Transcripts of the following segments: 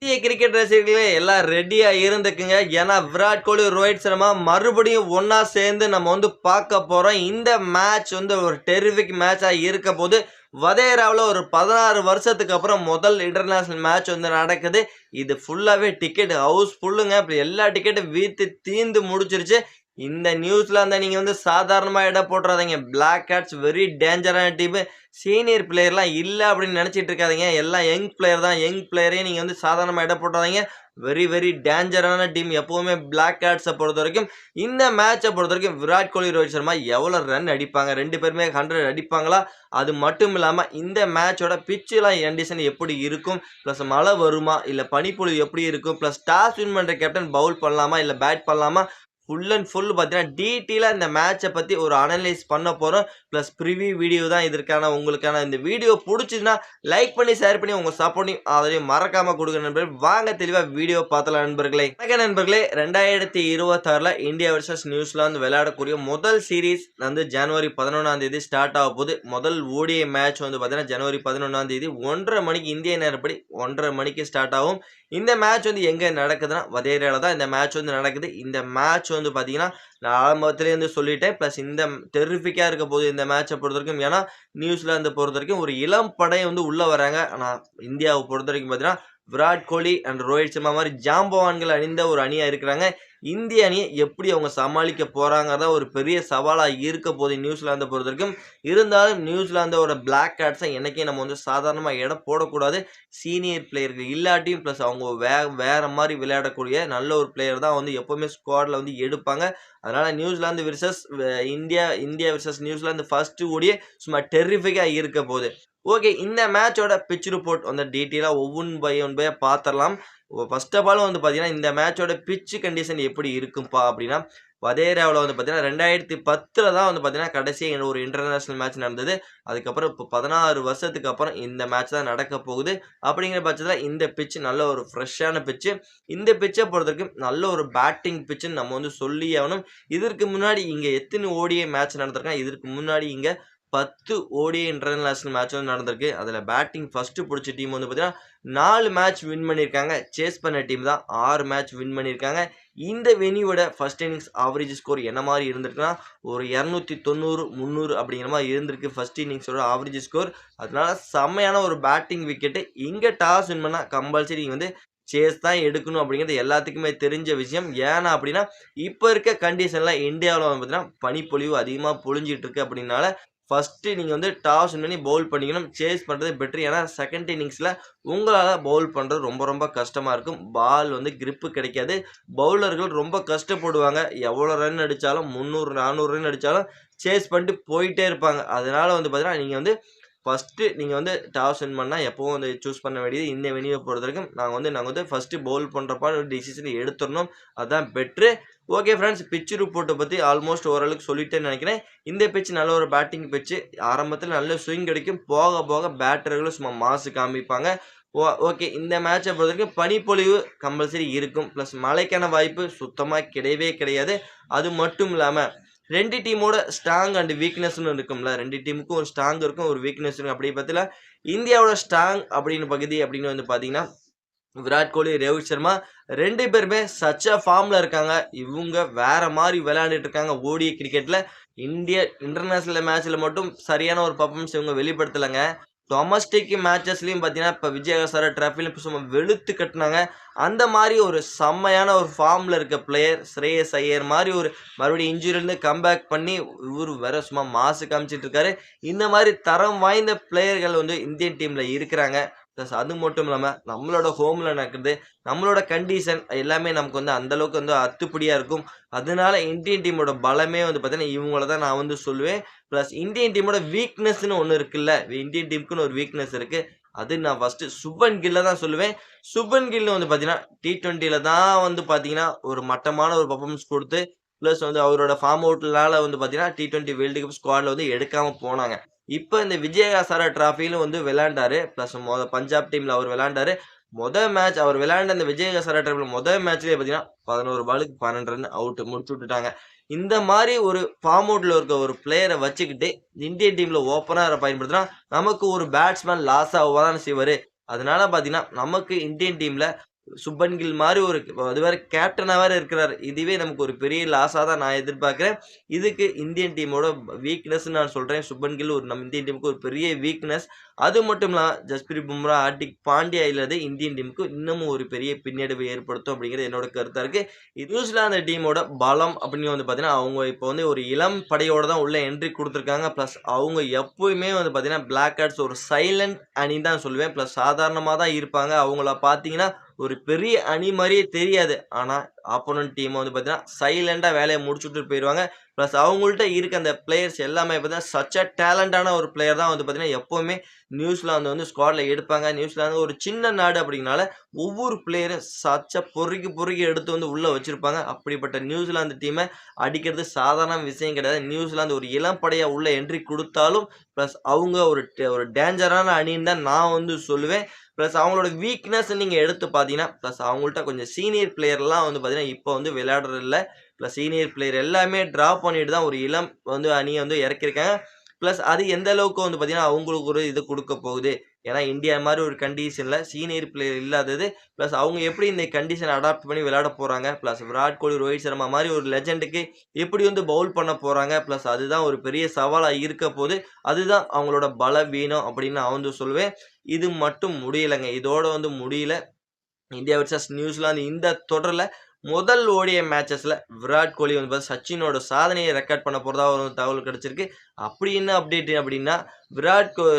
இந்திய கிரிக்கெட் ரசிகர்களே எல்லாம் ரெடியா இருந்துக்குங்க. ஏன்னா விராட் கோலி, ரோஹித் சர்மா மறுபடியும் ஒண்ணா சேர்ந்து நம்ம பார்க்க போறோம். இந்த மேட்ச் ஒரு டெரிஃபிக் மேட்சா இருக்க போது. வதேராவுல ஒரு 16 வருஷத்துக்கு அப்புறம் முதல் இன்டர்நேஷனல் மேட்ச் நடக்குது. இது ஃபுல்லாவே டிக்கெட் ஹவுஸ் ஃபுல்லுங்க. இப்ப எல்லா டிக்கெட்டும் வித்து தீந்து முடிச்சிருச்சு. இந்த நியூஸ்ல நீங்க சாதாரணமா எடை போட்டுறாதீங்க. பிளாக் கேட்ஸ் வெரி டேஞ்சரான டீம். சீனியர் பிளேயர்லாம் இல்ல அப்படின்னு நினைச்சிட்டு இருக்காதீங்க. எல்லாம் யங் பிளேயர் தான். யங் பிளேயரையும் நீங்க சாதாரணமா எடை போட்டுறாதீங்க. வெரி வெரி டேஞ்சரான டீம். எப்பவுமே பிளாக் கேட்ஸை பொறுத்த வரைக்கும் இந்த மேட்சை பொறுத்த வரைக்கும் விராட் கோலி, ரோஹித் சர்மா எவ்வளவு ரன் அடிப்பாங்க? 2 பேருமே 100 அடிப்பாங்களா? அது மட்டும் இல்லாம இந்த மேட்சோட பிட்ச்லாம் கண்டிஷன் எப்படி இருக்கும்? பிளஸ் மழை வருமா? இல்ல பனிப்பொழிவு எப்படி இருக்கும்? பிளஸ் டாஸ் வின் பண்ற கேப்டன் பவுல் பண்ணலாமா? இல்ல பேட் பண்ணலாமா? ஃபுல் அண்ட் ஃபுல் பார்த்தீங்கன்னா டீட்டெயிலாக இந்த மேட்சை பற்றி ஒரு அனலைஸ் பண்ண போகிறோம். ப்ளஸ் ப்ரிவியூ வீடியோ தான் இதற்கான உங்களுக்கான. இந்த வீடியோ பிடிச்சிதுன்னா லைக் பண்ணி ஷேர் பண்ணி உங்கள் சப்போர்ட்டையும் அதையும் மறக்காமல் கொடுங்க நண்பர்கள். வாங்க தெளிவாக வீடியோ பார்த்தலாம் நண்பர்களே. வணக்கம் நண்பர்களே. 2026 இந்தியா வர்சஸ் நியூசிலாந்து விளையாடக்கூடிய முதல் சீரீஸ் ஜனவரி 11 ஸ்டார்ட் ஆக போகுது. முதல் ஓடிஐ மேட்ச் பார்த்தீங்கன்னா ஜனவரி 11 1:30 மணிக்கு இந்திய நேரப்படி 1:30 மணிக்கு ஸ்டார்ட் ஆகும். இந்த மேட்ச் எங்கே நடக்குதுன்னா வதேரால தான் இந்த மேட்ச் நடக்குது. இந்த மேட்ச் பார்த்தீங்கன்னா நான் ஆரம்பத்திலே சொல்லிட்டேன். ப்ளஸ் இந்த டெரிஃபிக்காக இருக்க போது இந்த மேட்சை பொறுத்த வரைக்கும். ஏன்னா நியூசிலாந்து பொறுத்த வரைக்கும் ஒரு இளம் படை உள்ள வராங்க. ஆனால் இந்தியாவை பொறுத்த வரைக்கும் பார்த்தீங்கன்னா விராட் கோலி அண்ட் ரோஹித் சர்மா மாதிரி ஜாம்பவான்கள் அணிந்த ஒரு அணியா இருக்கிறாங்க. இந்திய அணியை எப்படி அவங்க சமாளிக்க போறாங்கிறத ஒரு பெரிய சவாலா இருக்க போது நியூசிலாந்தை பொறுத்த வரைக்கும். இருந்தாலும் நியூசிலாந்தோட பிளாக் கேட்ஸை என்னைக்கே நம்ம சாதாரணமா எடை போடக்கூடாது. சீனியர் பிளேயர்கள் இல்லாட்டியும் பிளஸ் அவங்க வேற மாதிரி விளையாடக்கூடிய நல்ல ஒரு பிளேயர் தான் எப்பவுமே ஸ்குவாட்ல எடுப்பாங்க. அதனால New Zealand versus India versus New Zealand first ஓடியே சும்மா டெரிஃபிக்கா இருக்க போகுது. ஓகே, இந்த மேட்சோட பிட்ச் ரிப்போர்ட் டீட்டெயிலாக ஒவ்வொன்று பை பார்த்துடலாம். ஃபர்ஸ்ட் ஆஃப் ஆல் பார்த்தீங்கன்னா இந்த மேட்சோட பிட்ச் கண்டிஷன் எப்படி இருக்கும்பா அப்படின்னா வதேராவில் பார்த்தீங்கன்னா 2010 தான் பார்த்தீங்கன்னா கடைசியாக ஒரு இன்டர்நேஷனல் மேட்ச் நடந்தது. அதுக்கப்புறம் இப்போ 16 வருஷத்துக்கு அப்புறம் இந்த மேட்ச் தான் நடக்க போகுது. அப்படிங்கிற பட்சத்தில் இந்த பிட்ச் நல்ல ஒரு ஃப்ரெஷ்ஷான பிட்ச்சு. இந்த பிட்சை பொறுத்த வரைக்கும் நல்ல ஒரு பேட்டிங் பிட்சுன்னு நம்ம சொல்லி ஆகணும். இதற்கு முன்னாடி இங்கே எத்தனை ஓடிஐ மேட்ச் நடந்திருக்காங்க? இதற்கு முன்னாடி இங்கே 10 ஓடிஐ இன்டர்நேஷனல் மேட்ச் நடந்திருக்கு. அதில் பேட்டிங் ஃபர்ஸ்ட் பிடிச்ச டீம் பார்த்தீங்கன்னா 4 மேட்ச் வின் பண்ணியிருக்காங்க. சேஸ் பண்ண டீம் தான் 6 மேட்ச் வின் பண்ணியிருக்காங்க. இந்த வெனியோட ஃபர்ஸ்ட் இன்னிங்ஸ் ஆவரேஜ் ஸ்கோர் என்ன மாதிரி இருந்திருக்குன்னா ஒரு 290, 300 அப்படிங்கிற மாதிரி இருந்திருக்கு ஃபர்ஸ்ட் இன்னிங்ஸோட ஆவரேஜ் ஸ்கோர். அதனால செம்மையான ஒரு பேட்டிங் விக்கெட்டு. இங்கே டாஸ் வின் பண்ணால் கம்பல்சரி சேஸ் தான் எடுக்கணும் அப்படிங்கிறது எல்லாத்துக்குமே தெரிஞ்ச விஷயம். ஏன்னா அப்படின்னா இப்போ இருக்க கண்டிஷனில் இந்தியாவில் பார்த்தீங்கன்னா பனிப்பொழிவு அதிகமாக பொழிஞ்சிட்டு இருக்கு. அப்படின்னால ஃபர்ஸ்ட்டு நீங்கள் டாஸ் வின் பண்ணி பவுல் பண்ணிக்கணும். சேஸ் பண்ணுறது பெட்ரு. ஏன்னா செகண்ட் இன்னிங்ஸில் உங்களால் பவுல் பண்ணுறது ரொம்ப ரொம்ப கஷ்டமாக இருக்கும். பால் கிரிப்பு கிடைக்காது. பவுலர்கள் ரொம்ப கஷ்டப்படுவாங்க. எவ்வளோ ரன் அடித்தாலும் 300, 400 ரன் அடித்தாலும் சேஸ் பண்ணிட்டு போயிட்டே இருப்பாங்க. அதனால் பார்த்தீங்கன்னா நீங்கள் ஃபஸ்ட்டு நீங்கள் டாஸ் வின் பண்ணால் எப்போவும் சூஸ் பண்ண வேண்டியது இந்த வெனியை பொறுத்த வரைக்கும் நாங்கள் ஃபஸ்ட்டு பவுல் பண்ணுறப்ப ஒரு டிசிஷன் எடுத்துடணும். அதுதான் பெட்ரு. ஓகே ஃப்ரெண்ட்ஸ், பிட்ச் ரிப்போர்ட்டை பற்றி ஆல்மோஸ்ட் ஓரளவுக்கு சொல்லிட்டேன்னு நினைக்கிறேன். இந்த பிட்ச் நல்ல ஒரு பேட்டிங் பிட்ச்சு. ஆரம்பத்தில் நல்ல ஸ்விங் கிடைக்கும். போக போக பேட்டர்களும் சும்மா மாசு காமிப்பாங்க. ஓகே, இந்த மேட்சை பொறுத்த வரைக்கும் பனிப்பொழிவு கம்பல்சரி இருக்கும். ப்ளஸ் மழைக்கான வாய்ப்பு சுத்தமாக கிடையவே கிடையாது. அது மட்டும் இல்லாமல் 2 டீமோட ஸ்ட்ராங் அண்ட் வீக்னஸ்னு இருக்கும்ல. 2 டீமுக்கும் ஒரு ஸ்ட்ராங் இருக்கும், ஒரு வீக்னஸ் இருக்கும். அப்படி பார்த்தீங்கன்னா இந்தியாவோட ஸ்ட்ராங் அப்படின்னு பகுதி அப்படின்னு பார்த்தீங்கன்னா விராட் கோலி, ரோஹித் சர்மா 2 பேருமே சச்ச ஃபார்ம்ல இருக்காங்க. இவங்க வேற மாதிரி விளையாண்டுட்டு இருக்காங்க. ஓடிஐ கிரிக்கெட்ல இந்தியா இன்டர்நேஷனல் மேட்ச்ல மட்டும் சரியான ஒரு பர்ஃபார்மன்ஸ் இவங்க வெளிப்படுத்தலைங்க. டொமஸ்டிக் மேட்சஸ்லையும் பார்த்தீங்கன்னா இப்போ விஜயஹசாரே டிராஃபிலையும் சும்மா வெளுத்து கட்டினாங்க. அந்த மாதிரி ஒரு செம்மையான ஒரு ஃபார்மில் இருக்க பிளேயர் ஸ்ரேயஸ் ஐயர் மாதிரி ஒரு மறுபடியும் இன்ஜுரியிலேருந்து கம்பேக் பண்ணி இவர் வேற சும்மா மாசு காமிச்சிட்டு இருக்காரு. இந்த மாதிரி தரம் வாய்ந்த பிளேயர்கள் இந்தியன் டீமில் இருக்கிறாங்க. ப்ளஸ் அது மட்டும் இல்லாமல் நம்மளோட ஹோமில் நடக்குது, நம்மளோட கண்டிஷன் எல்லாமே நமக்கு அந்தளவுக்கு அத்துப்படியாக இருக்கும். அதனால இந்தியன் டீமோட பலமே பார்த்தீங்கன்னா இவங்கள தான் நான் சொல்லுவேன். ப்ளஸ் இந்தியன் டீமோட வீக்னஸ்ன்னு ஒன்று இருக்குல்ல, இந்தியன் டீமுக்குன்னு ஒரு வீக்னஸ் இருக்குது. அது நான் ஃபஸ்ட்டு சுப்மன் கில்லை தான் சொல்லுவேன். சுப்மன் கில் பார்த்தீங்கன்னா T20ல தான் பார்த்தீங்கன்னா ஒரு மட்டமான ஒரு பர்ஃபார்மன்ஸ் கொடுத்து ப்ளஸ் அவரோட ஃபார்ம் அவுட்னால பார்த்தீங்கன்னா T20 வேர்ல்டு கப் ஸ்குவாடில் எடுக்காமல் போனாங்க. இப்போ இந்த விஜயஹசாரே டிராஃபியிலும் விளையாண்டாரு. ப்ளஸ் பஞ்சாப் டீமில் அவர் விளையாண்டாரு. மேட்ச் அவர் விளையாண்ட அந்த விஜயஹசாரே டிராஃபியில் மேட்ச்லேயே பார்த்தீங்கன்னா 11 பாலுக்கு 12 ரன் அவுட் முடிச்சு விட்டுட்டாங்க. இந்த மாதிரி ஒரு ஃபார்ம் அவுட்ல இருக்க ஒரு பிளேயரை வச்சுக்கிட்டு இந்தியன் டீம்ல ஓப்பனரை பயன்படுத்தினா நமக்கு ஒரு பேட்ஸ்மேன் லாஸ் ஆகதான் செய்வாரு. அதனால பார்த்தீங்கன்னா, நமக்கு இந்தியன் டீம்ல சுப்மன் கில் மாரி ஒரு அது வேற கேப்டனா வேற இருக்கிறாரு. இதுவே நமக்கு ஒரு பெரிய லாஸா தான் நான் எதிர்பார்க்கிறேன். இதுக்கு இந்தியன் டீமோட வீக்னஸ்ன்னு நான் சொல்றேன். சுப்மன் கில் ஒரு நம்ம இந்தியன் டீமுக்கு ஒரு பெரிய வீக்னஸ். அது மட்டும் இல்லாம ஜஸ்பிரீத் பும்ரா, ஹார்திக் பாண்டியா இல்லாதது இந்தியன் டீமுக்கு இன்னமும் ஒரு பெரிய பின்னடைவை ஏற்படுத்தும் அப்படிங்கிறது என்னோட கருத்தா இருக்கு. நியூசிலாந்து டீமோட பலம் அப்படின்னு வந்து பார்த்தீங்கன்னா, அவங்க இப்போ வந்து ஒரு இளம் படையோட தான் உள்ள என்ட்ரி குடுத்துருக்காங்க. பிளஸ் அவங்க எப்பவுமே வந்து பார்த்தீங்கன்னா, பிளாக் கேட்ஸ் ஒரு சைலன்ட் அணின்னு தான் சொல்லுவேன். பிளஸ் சாதாரணமா தான் இருப்பாங்க. அவங்கள பார்த்தீங்கன்னா, ஒரு பெரிய அணி மாரியே தெரியாது. ஆனா, ஆப்போனன்ட் டீம் வந்து பார்த்தீங்கன்னா, சைலன்ட்டா வேலைய முடிச்சுட்டு போயிருவாங்க. பிளஸ் அவங்கள்ட்ட இருக்க அந்த பிளேயர்ஸ் எல்லாமே பார்த்தீங்கன்னா, சச் அ டேலண்டான ஒரு பிளேயர் தான் வந்து பார்த்தீங்கன்னா, எப்பவுமே நியூசிலாந்து வந்து ஸ்குவாட்ல எடுப்பாங்க. நியூசிலாந்து ஒரு சின்ன நாடு அப்படிங்கிறனால, ஒவ்வொரு பிளேயரும் சச்ச பொறுக்கி பொறுக்கி எடுத்து வந்து உள்ள வச்சிருப்பாங்க. அப்படிப்பட்ட நியூசிலாந்து டீம அடிக்கிறது சாதாரண விஷயம் கிடையாது. நியூசிலாந்து ஒரு இளம் படையா உள்ள என்ட்ரி குடுத்தாலும், பிளஸ் அவங்க ஒரு டேஞ்சரான அணின்னு தான் நான் வந்து சொல்லுவேன். பிளஸ் அவங்களோட வீக்னஸ் நீங்க எடுத்து பார்த்தீங்கன்னா, பிளஸ் அவங்கள்ட்ட கொஞ்சம் சீனியர் பிளேயர்லாம் வந்து பார்த்தீங்கன்னா, இப்போ வந்து விளையாடுறதில்ல. பிளஸ் சீனியர் பிளேயர் எல்லாமே டிராப் பண்ணிட்டு தான் ஒரு இளம் வந்து அணிய வந்து இறக்கியிருக்காங்க. பிளஸ் அது எந்த அளவுக்கு வந்து பார்த்தீங்கன்னா, அவங்களுக்கு ஒரு இது குடுக்க போகுது. ஏன்னா, இந்தியா மாரி ஒரு கண்டிஷன்ல சீனியர் பிளேயர் இல்லாதது. பிளஸ் அவங்க எப்படி இந்த கண்டிஷன அடாப்ட் பண்ணி விளையாட போறாங்க. பிளஸ் விராட் கோலி, ரோஹித் சர்மா மாரி ஒரு லெஜெண்டுக்கு எப்படி வந்து பவுல் பண்ண போறாங்க. பிளஸ் அதுதான் ஒரு பெரிய சவாலா இருக்க போது. அதுதான் அவங்களோட பலவீனம் அப்படின்னு நான் வந்து சொல்லுவேன். இது மட்டும் முடியலங்க. இதோட வந்து முடியல. இந்தியா வெர்சஸ் நியூசிலாந்து இந்த தொடர்ல முதல் ஓடிஐ மேட்சஸ்ல விராட் கோலி வந்து சச்சினோட சாதனையை ரெக்கார்ட் பண்ண போறதா ஒரு தகவல் கிடைச்சிருக்கு. அப்படி என்ன அப்டேட் அப்படின்னா,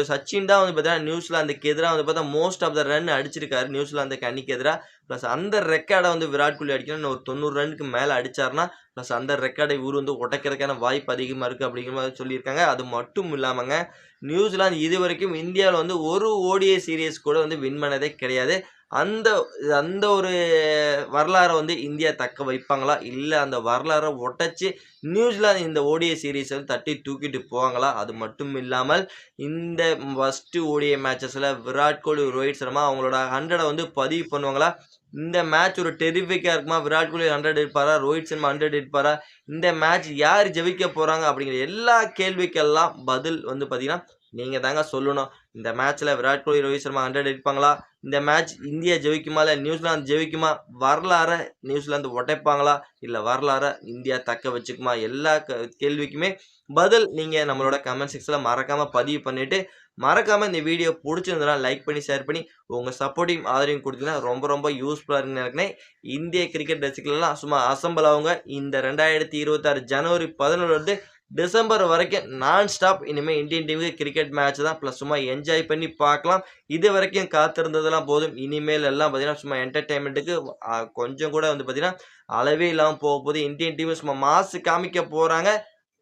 சச்சின் தான் வந்து பார்த்தீங்கன்னா, நியூசிலாந்துக்கு எதிரா வந்து பார்த்தா மோஸ்ட் ஆஃப் த ரன் அடிச்சிருக்காரு. நியூசிலாந்துக்கு அணிக்கு எதிரா. பிளஸ் அந்த ரெக்கார்ட வந்து விராட் கோலி அடிக்கணும். இன்னும் ஒரு 90 ரன்னுக்கு மேல அடிச்சாருன்னா, பிளஸ் அந்த ரெக்கார்டை இவரு வந்து உடைக்கிறதுக்கான வாய்ப்பு அதிகமா இருக்கு அப்படிங்கிற மாதிரி சொல்லியிருக்காங்க. அது மட்டும் இல்லாமங்க, நியூசிலாந்து இதுவரைக்கும் இந்தியாவுல வந்து ஒரு ஓடிஐ சீரிஸ் கூட வந்து வின் பண்ணதே கிடையாது. அந்த அந்த ஒரு வரலாற வந்து இந்தியா தக்க வைப்பாங்களா? இல்ல அந்த வரலாற உடைச்சு நியூசிலாந்து இந்த ஓடிஐ சீரிஸ வந்து தட்டி தூக்கிட்டு போவாங்களா? அது மட்டும் இல்லாமல் இந்த ஃபர்ஸ்ட் ஓடிஐ மேட்சஸ்ல விராட் கோலி, ரோஹித் சர்மா அவங்களோட 100 வந்து பதிவு பண்ணுவாங்களா? இந்த மேட்ச் ஒரு டெரிஃபிக்கா இருக்குமா? விராட் கோலி 100 எடுப்பாரா? ரோஹித் சர்மா 100 எடுப்பாரா? இந்த மேட்ச் யார் ஜெயிக்க போறாங்க? அப்படிங்கிற எல்லா கேள்விக்கெல்லாம் பதில் வந்து பார்த்தீங்கன்னா, நீங்க தாங்க சொல்லணும். இந்த மேட்ச்ல விராட் கோலி, ரோஹித் சர்மா 100 அடிப்பாங்களா? இந்த மேட்ச் இந்தியா ஜெயிக்குமா? இல்ல நியூசிலாந்து ஜெயிக்குமா? வரலாற நியூசிலாந்து உடைப்பாங்களா? இல்ல வரலாற இந்தியா தக்க வச்சுக்குமா? எல்லா கேள்விக்குமே பதில் நீங்க நம்மளோட கமெண்ட் செக்ஷன்ல மறக்காம பதிவு பண்ணிட்டு, மறக்காம இந்த வீடியோ புடிச்சிருந்ததுனா லைக் பண்ணி, ஷேர் பண்ணி, உங்க சப்போர்ட்டையும் ஆதரவையும் குடுத்தீங்கன்னா ரொம்ப ரொம்ப யூஸ்ஃபுல்லா இருக்கும்னு நினைக்கிறேன். இந்திய கிரிக்கெட் ரசிகர்கள்லாம் சும்மா அசெம்பிள் ஆவுங்க. இந்த 2026 ஜனவரி 11 டிசம்பர் வரைக்கும் நான் ஸ்டாப் இனிமே இந்தியன் டீமுக்கு கிரிக்கெட் மேட்ச் தான். பிளஸ் சும்மா என்ஜாய் பண்ணி பார்க்கலாம். இதுவரைக்கும் காத்திருந்ததெல்லாம் போதும். இனிமேல் எல்லாம் பார்த்தீங்கன்னா, சும்மா என்டர்டெயின்மென்ட்க்கு கொஞ்சம் கூட வந்து பார்த்தீங்கன்னா, அளவே இல்லாம போகப்போது. இந்தியன் டீம் சும்மா மாஸ் காமிக்க போறாங்க.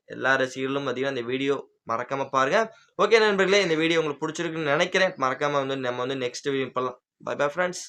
எல்லா ரசிகர்களும் பார்த்தீங்கன்னா, இந்த வீடியோ மறக்காம பாருங்க. ஓகே நண்பர்களே, இந்த வீடியோ உங்களுக்கு புடிச்சிருக்குன்னு நெனைக்கிறேன். மறக்காம வந்து நம்ம வந்து நெக்ஸ்ட் வீடியோ பண்ணலாம். Bye bye friends.